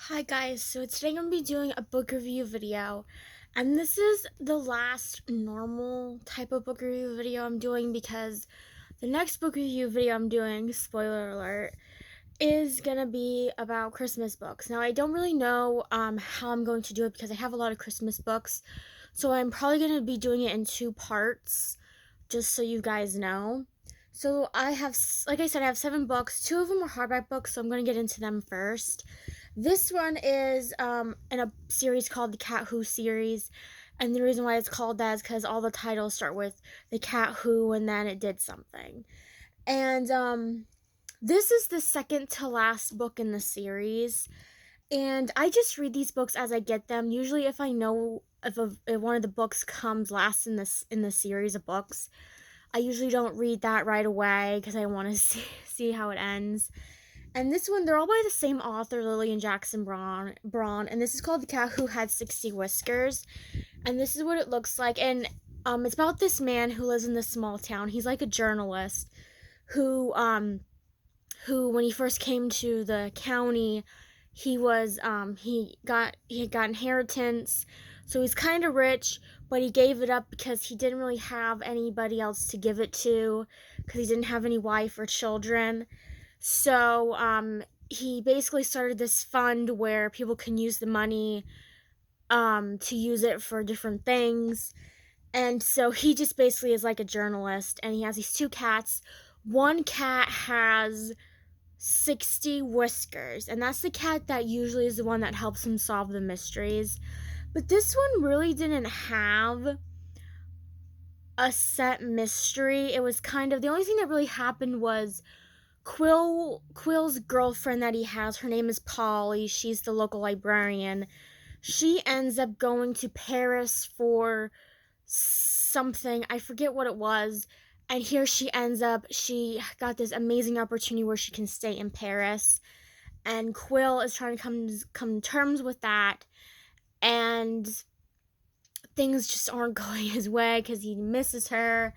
Hi guys, so today I'm going to be doing a book review video, and this is the last normal type of book review video I'm doing because the next book review video I'm doing, spoiler alert, is going to be about Christmas books. Now I don't really know how I'm going to do it because I have a lot of Christmas books, so I'm probably going to be doing it in two parts, just so you guys know. So I have, like I said, I have 7 books. 2 of them are hardback books, so I'm going to get into them first. This one is in a series called the Cat Who series, and the reason why it's called that is because all the titles start with the cat who and then it did something. And this is the second to last book in the series, and I just read these books as I get them. Usually, if I know if one of the books comes last in the series of books, I usually don't read that right away because I want to see how it ends. And this one, they're all by the same author, Lilian Jackson Braun, and this is called The Cat Who Had 60 Whiskers. And this is what it looks like. And it's about this man who lives in this small town. He's like a journalist who when he first came to the county, he had got inheritance, so he's kind of rich, but he gave it up because he didn't really have anybody else to give it to because he didn't have any wife or children. So he basically started this fund where people can use the money to use it for different things. And so he just basically is like a journalist, and he has these 2 cats. One cat has 60 whiskers, and that's the cat that usually is the one that helps him solve the mysteries. But this one really didn't have a set mystery. It was kind of the only thing that really happened was Quill's girlfriend that he has, her name is Polly. She's the local librarian. She ends up going to Paris for something. I forget what it was. And here she got this amazing opportunity where she can stay in Paris. And Quill is trying to come to terms with that. And things just aren't going his way because he misses her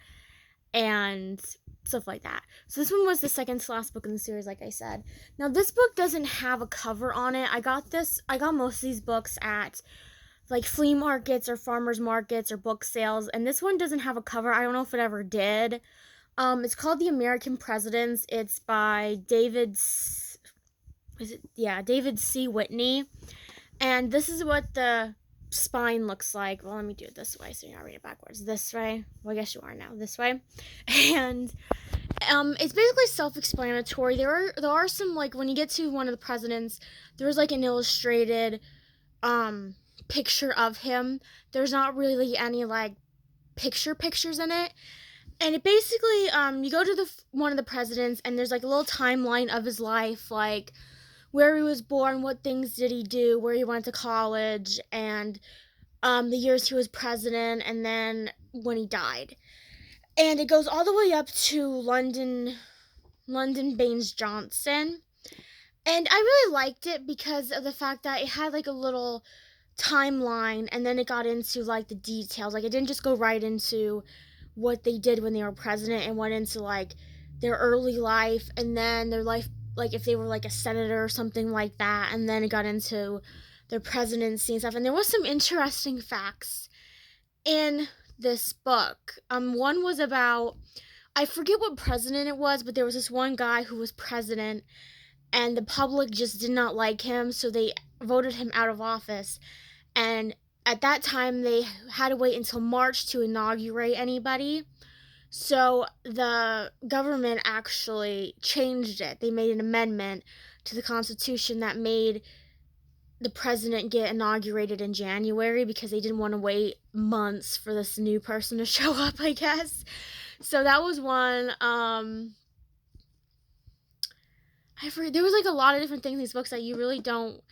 and stuff like that. So this one was the second to last book in the series, like I said. Now this book doesn't have a cover on it. I got most of these books at like flea markets or farmers markets or book sales, and this one doesn't have a cover. I don't know if it ever did. It's called The American Presidents. It's by David C. Whitney. And this is what the spine looks like. Well, let me do it this way so you're not reading it backwards. This way. Well, I guess you are now. This way. And it's basically self-explanatory. There are some, like, when you get to one of the presidents, there's like an illustrated picture of him. There's not really any like pictures in it. And it basically you go to one of the presidents, and there's like a little timeline of his life, like where he was born, what things did he do, where he went to college, and the years he was president, and then when he died. And it goes all the way up to London Baines Johnson. And I really liked it because of the fact that it had like a little timeline, and then it got into like the details. Like it didn't just go right into what they did when they were president, and went into like their early life and then their life, like if they were like a senator or something like that, and then it got into their presidency and stuff. And there was some interesting facts in this book. One was about, I forget what president it was, but there was this one guy who was president, and the public just did not like him, so they voted him out of office. And at that time, they had to wait until March to inaugurate anybody. So the government actually changed it. They made an amendment to the Constitution that made the president get inaugurated in January because they didn't want to wait months for this new person to show up, I guess. So that was one. There was like a lot of different things in these books that you really don't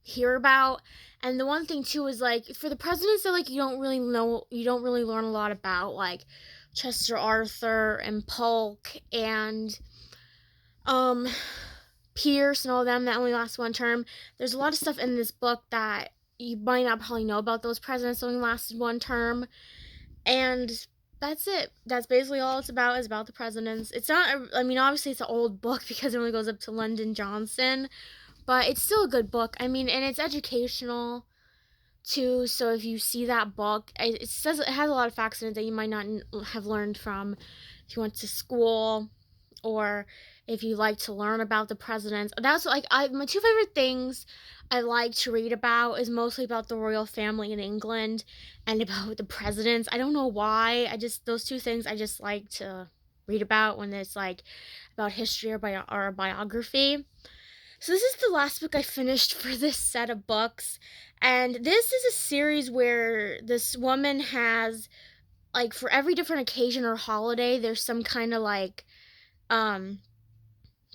hear about. And the one thing too is like for the presidents that like you don't really learn a lot about, like Chester Arthur and Polk and Pierce and all of them that only last one term. There's a lot of stuff in this book that you might not probably know about those presidents that only lasted one term. And that's it. That's basically all it's about, is about the presidents. It's not, I mean, obviously it's an old book because it only goes up to Lyndon Johnson, but it's still a good book. I mean, and it's educational too. So if you see that book, it says it has a lot of facts in it that you might not have learned from if you went to school or if you like to learn about the presidents. That's like my two favorite things I like to read about is mostly about the royal family in England and about the presidents. I don't know why. I just those two things I just like to read about when it's like about history or a biography. So this is the last book I finished for this set of books. And this is a series where this woman has like for every different occasion or holiday, there's some kind of like um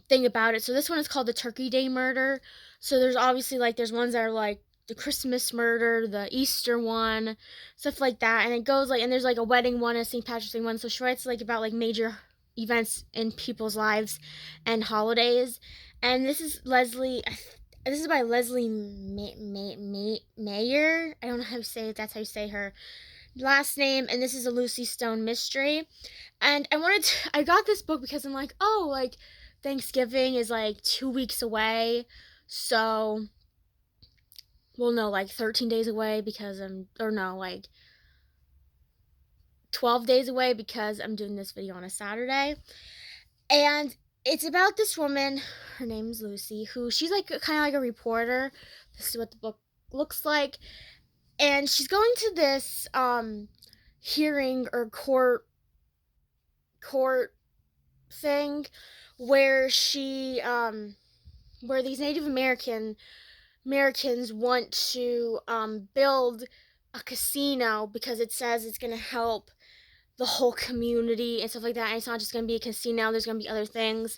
thing about it. So this one is called the Turkey Day Murder. So there's obviously like there's ones that are like the Christmas murder, the Easter one, stuff like that. And it goes like and there's like a wedding one, a St. Patrick's Day one. So she writes like about like major events in people's lives and holidays. And this is this is by Leslie Meier. I don't know how to say it. That's how you say her last name. And this is a Lucy Stone mystery. And I got this book because I'm like, oh, like Thanksgiving is like 2 weeks away. So, well, no, like 13 days away because like 12 days away because I'm doing this video on a Saturday. And it's about this woman, her name's Lucy, who she's like kind of like a reporter. This is what the book looks like. And she's going to this hearing or court thing where where these Native Americans want to build a casino because it says it's going to help the whole community and stuff like that. And it's not just going to be a casino, there's going to be other things.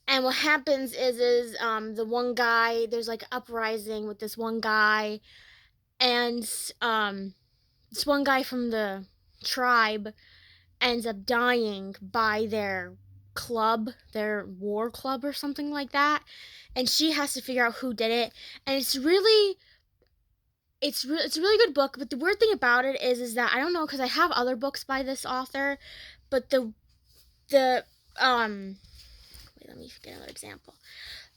And what happens is the one guy, there's like an uprising with this one guy, and this one guy from the tribe ends up dying by their club, their war club or something like that. And she has to figure out who did it. And it's a really good book, but the weird thing about it is that I don't know because I have other books by this author, but the wait, let me get another example.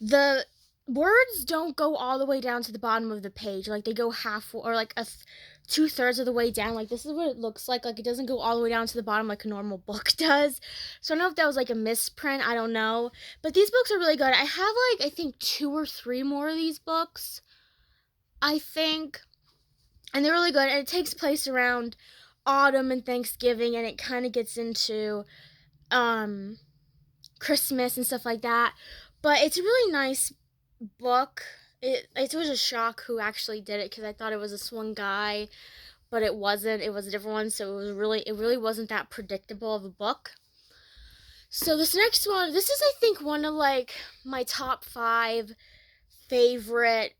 The words don't go all the way down to the bottom of the page. Like they go half or like 2/3 of the way down. Like this is what it looks like. Like it doesn't go all the way down to the bottom like a normal book does. So I don't know if that was like a misprint. I don't know. But these books are really good. I have like I think 2 or 3 more of these books. I think. And they're really good. And it takes place around autumn and Thanksgiving, and it kind of gets into Christmas and stuff like that. But it's a really nice book. It was a shock who actually did it because I thought it was this one guy, but it wasn't. It was a different one, so it really wasn't that predictable of a book. So this next one, this is I think one of like my top 5 favorite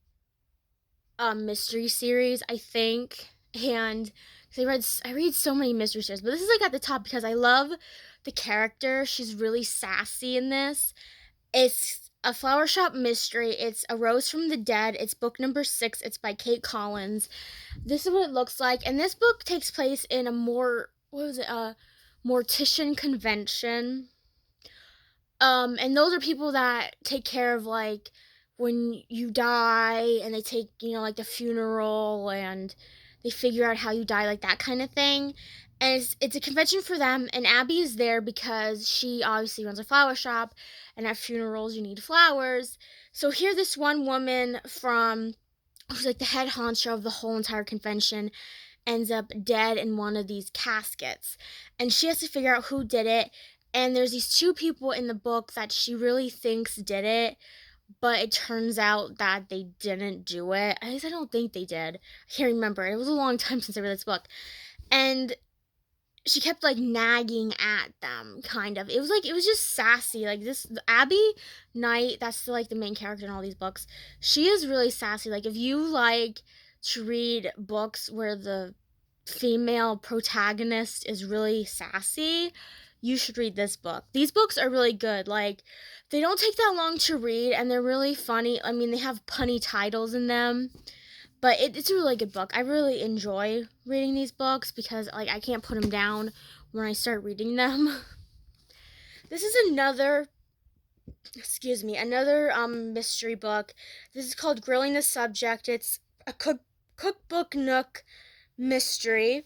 mystery series, I think. And I read so many mystery series, but this is like at the top because I love the character. She's really sassy in this. It's a flower shop mystery. It's A Rose from the Dead. It's book number 6. It's by Kate Collins. This is what it looks like. And this book takes place in a mortician convention. And those are people that take care of like when you die, and they take, like the funeral, and they figure out how you die, like that kind of thing. And it's a convention for them, and Abby is there because she obviously runs a flower shop, and at funerals you need flowers. So here this one woman who's like the head honcho of the whole entire convention ends up dead in one of these caskets, and she has to figure out who did it. And there's these 2 people in the book that she really thinks did it, but it turns out that they didn't do it. At least I don't think they did. I can't remember. It was a long time since I read this book. And she kept like nagging at them, kind of. It was just sassy. Like Abby Knight, that's like the main character in all these books. She is really sassy. Like if you like to read books where the female protagonist is really sassy, you should read this book. These books are really good. Like, they don't take that long to read, and they're really funny. I mean, they have punny titles in them, but it's a really good book. I really enjoy reading these books because, like, I can't put them down when I start reading them. This is another another mystery book. This is called Grilling the Subject. It's a cookbook nook mystery.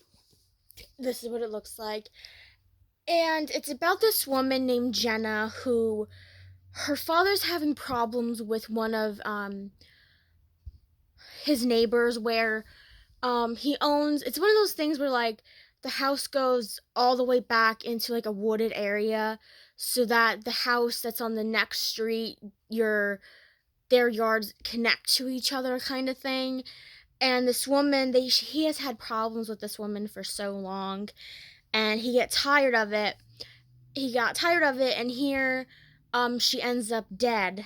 This is what it looks like. And it's about this woman named Jenna who her father's having problems with one of his neighbors where he owns, it's one of those things where like the house goes all the way back into like a wooded area so that the house that's on the next street, their yards connect to each other kind of thing. And this woman, he has had problems with this woman for so long, and he got tired of it, and here she ends up dead,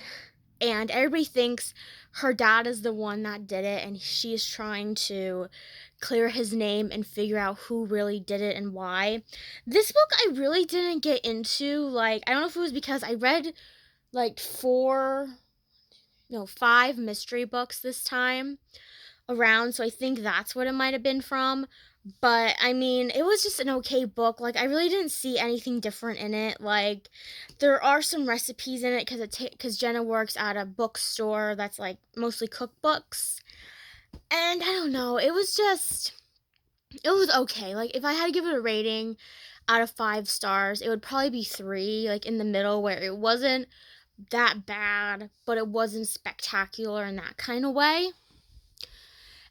and everybody thinks her dad is the one that did it, and she's trying to clear his name and figure out who really did it and why. This book I really didn't get into. Like, I don't know if it was because I read like five mystery books this time around, so I think that's what it might have been from. But I mean, it was just an okay book. Like, I really didn't see anything different in it. Like, there are some recipes in it because Jenna works at a bookstore that's like mostly cookbooks. And I don't know, it was okay. Like, if I had to give it a rating out of 5 stars, it would probably be 3, like in the middle, where it wasn't that bad, but it wasn't spectacular in that kind of way.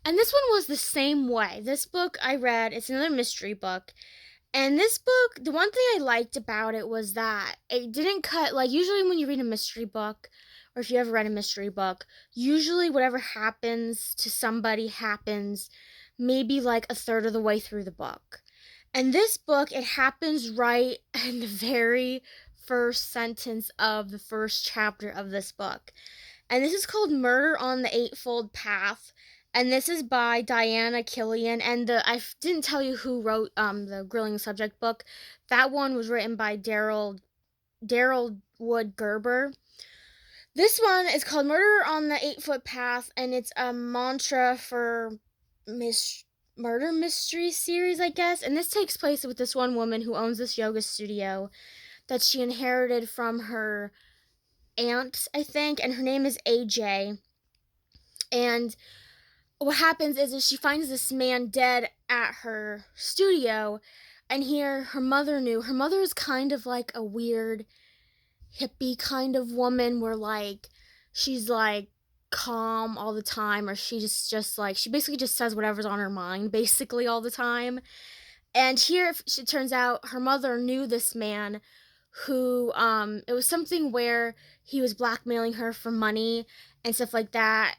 And this one was the same way. This book I read, it's another mystery book. And this book, the one thing I liked about it was that it didn't cut, like, usually when you read a mystery book, or if you ever read a mystery book, usually whatever happens to somebody happens maybe like a third of the way through the book. And this book, it happens right in the very first sentence of the first chapter of this book. And this is called Murder on the Eightfold Path. And this is by Diana Killian. And I didn't tell you who wrote the Grilling Subject book. That one was written by Daryl Wood Gerber. This one is called Murder on the 8-Foot Path, and it's a mantra for murder mystery series, I guess. And this takes place with this one woman who owns this yoga studio that she inherited from her aunt, I think, and her name is AJ. And what happens is she finds this man dead at her studio, and here her mother is kind of like a weird hippie kind of woman where like she's like calm all the time, or she just like she basically just says whatever's on her mind basically all the time. And here it turns out her mother knew this man who it was something where he was blackmailing her for money and stuff like that,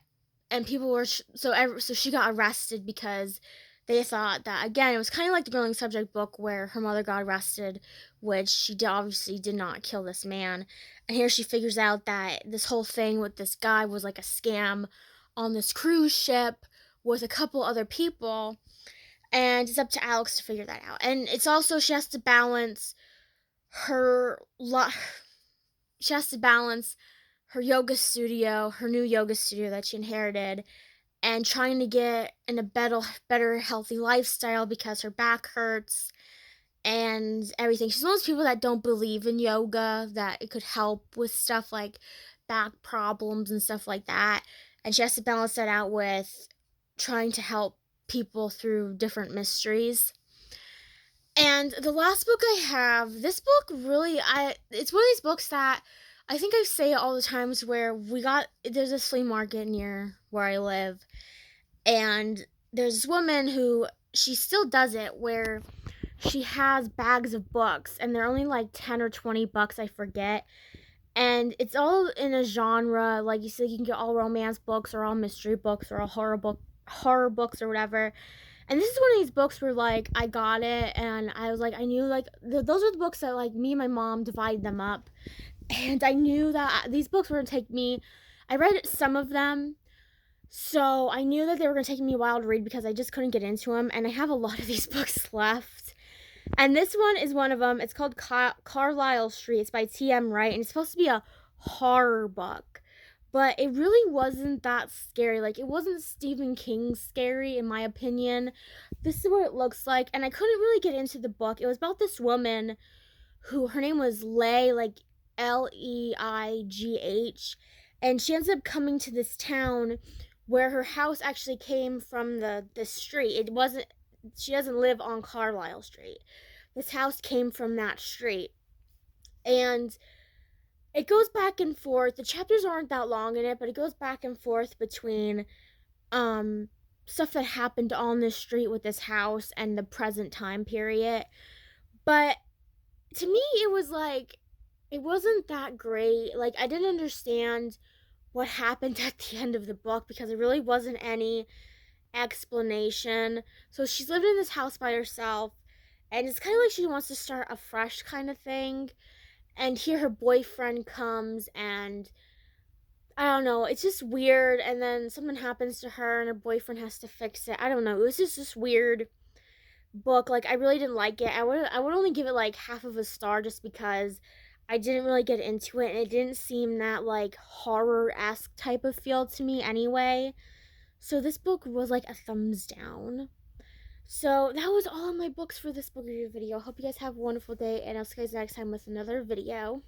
and people were so she got arrested because they thought that, again, it was kind of like the Grilling Subject book where her mother got arrested, which she obviously did not kill this man. And here she figures out that this whole thing with this guy was like a scam on this cruise ship with a couple other people, and it's up to Alex to figure that out. And it's also she has to balance her her yoga studio, her new yoga studio that she inherited, and trying to get in a better healthy lifestyle because her back hurts and everything. She's one of those people that don't believe in yoga, that it could help with stuff like back problems and stuff like that. And she has to balance that out with trying to help people through different mysteries. And the last book I have, this book really, it's one of these books that I think I say all the times where there's a flea market near where I live, and there's this woman who, she still does it, where she has bags of books, and they're only like 10 or 20 bucks, I forget, and it's all in a genre, like you said, you can get all romance books, or all mystery books, or all horror books, or whatever. And this is one of these books where, like, I got it, and I was like, I knew, like, those are the books that, like, me and my mom divided them up. And I knew that these books were going to take me, I read some of them, so I knew that they were going to take me a while to read because I just couldn't get into them. And I have a lot of these books left. And this one is one of them. It's called Carlisle Street. It's by T.M. Wright, and it's supposed to be a horror book. But it really wasn't that scary. Like, it wasn't Stephen King scary, in my opinion. This is what it looks like. And I couldn't really get into the book. It was about this woman who, her name was Lay, like Leigh, and she ends up coming to this town where her house actually came from the street. It wasn't, she doesn't live on Carlisle Street. This house came from that street. And it goes back and forth. The chapters aren't that long in it, but it goes back and forth between um stuff that happened on this street with this house and the present time period. But to me, it was like, it wasn't that great. Like, I didn't understand what happened at the end of the book because there really wasn't any explanation. So she's living in this house by herself, and it's kind of like she wants to start a fresh kind of thing. And here her boyfriend comes, and I don't know, it's just weird. And then something happens to her, and her boyfriend has to fix it. I don't know. It was just this weird book. Like, I really didn't like it. I would only give it like half of a star just because I didn't really get into it, and it didn't seem that like horror-esque type of feel to me anyway. So this book was like a thumbs down. So that was all of my books for this book review video. Hope you guys have a wonderful day, and I'll see you guys next time with another video.